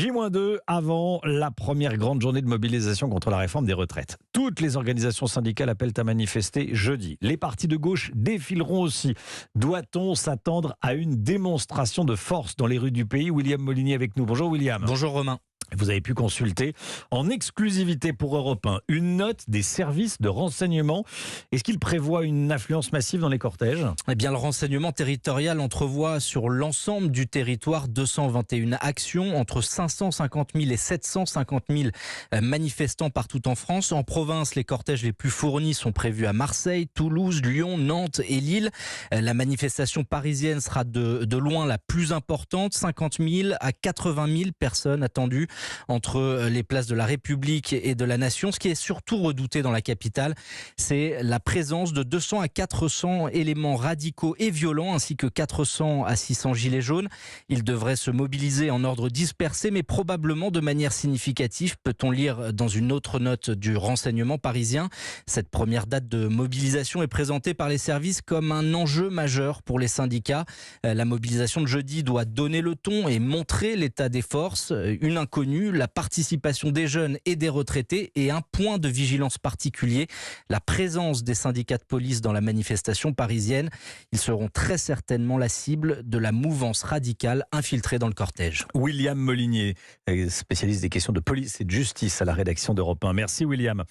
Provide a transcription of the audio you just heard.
J-2 avant la première grande journée de mobilisation contre la réforme des retraites. Toutes les organisations syndicales appellent à manifester jeudi. Les partis de gauche défileront aussi. Doit-on s'attendre à une démonstration de force dans les rues du pays? William Molinier avec nous. Bonjour William. Bonjour Romain. Vous avez pu consulter en exclusivité pour Europe 1 une note des services de renseignement. Est-ce qu'il prévoit une affluence massive dans les cortèges? Eh bien, le renseignement territorial entrevoit sur l'ensemble du territoire 221 actions, entre 550 000 et 750 000 manifestants partout en France. En province, les cortèges les plus fournis sont prévus à Marseille, Toulouse, Lyon, Nantes et Lille. La manifestation parisienne sera de loin la plus importante, 50 000 à 80 000 personnes attendues entre les places de la République et de la Nation. Ce qui est surtout redouté dans la capitale, c'est la présence de 200 à 400 éléments radicaux et violents, ainsi que 400 à 600 gilets jaunes. Ils devraient se mobiliser en ordre dispersé, mais probablement de manière significative, peut-on lire dans une autre note du renseignement parisien. Cette première date de mobilisation est présentée par les services comme un enjeu majeur pour les syndicats. La mobilisation de jeudi doit donner le ton et montrer l'état des forces. Une inconnue, la participation des jeunes et des retraités et un point de vigilance particulier, la présence des syndicats de police dans la manifestation parisienne. Ils seront très certainement la cible de la mouvance radicale infiltrée dans le cortège. William Molinier, spécialiste des questions de police et de justice à la rédaction d'Europe 1. Merci William.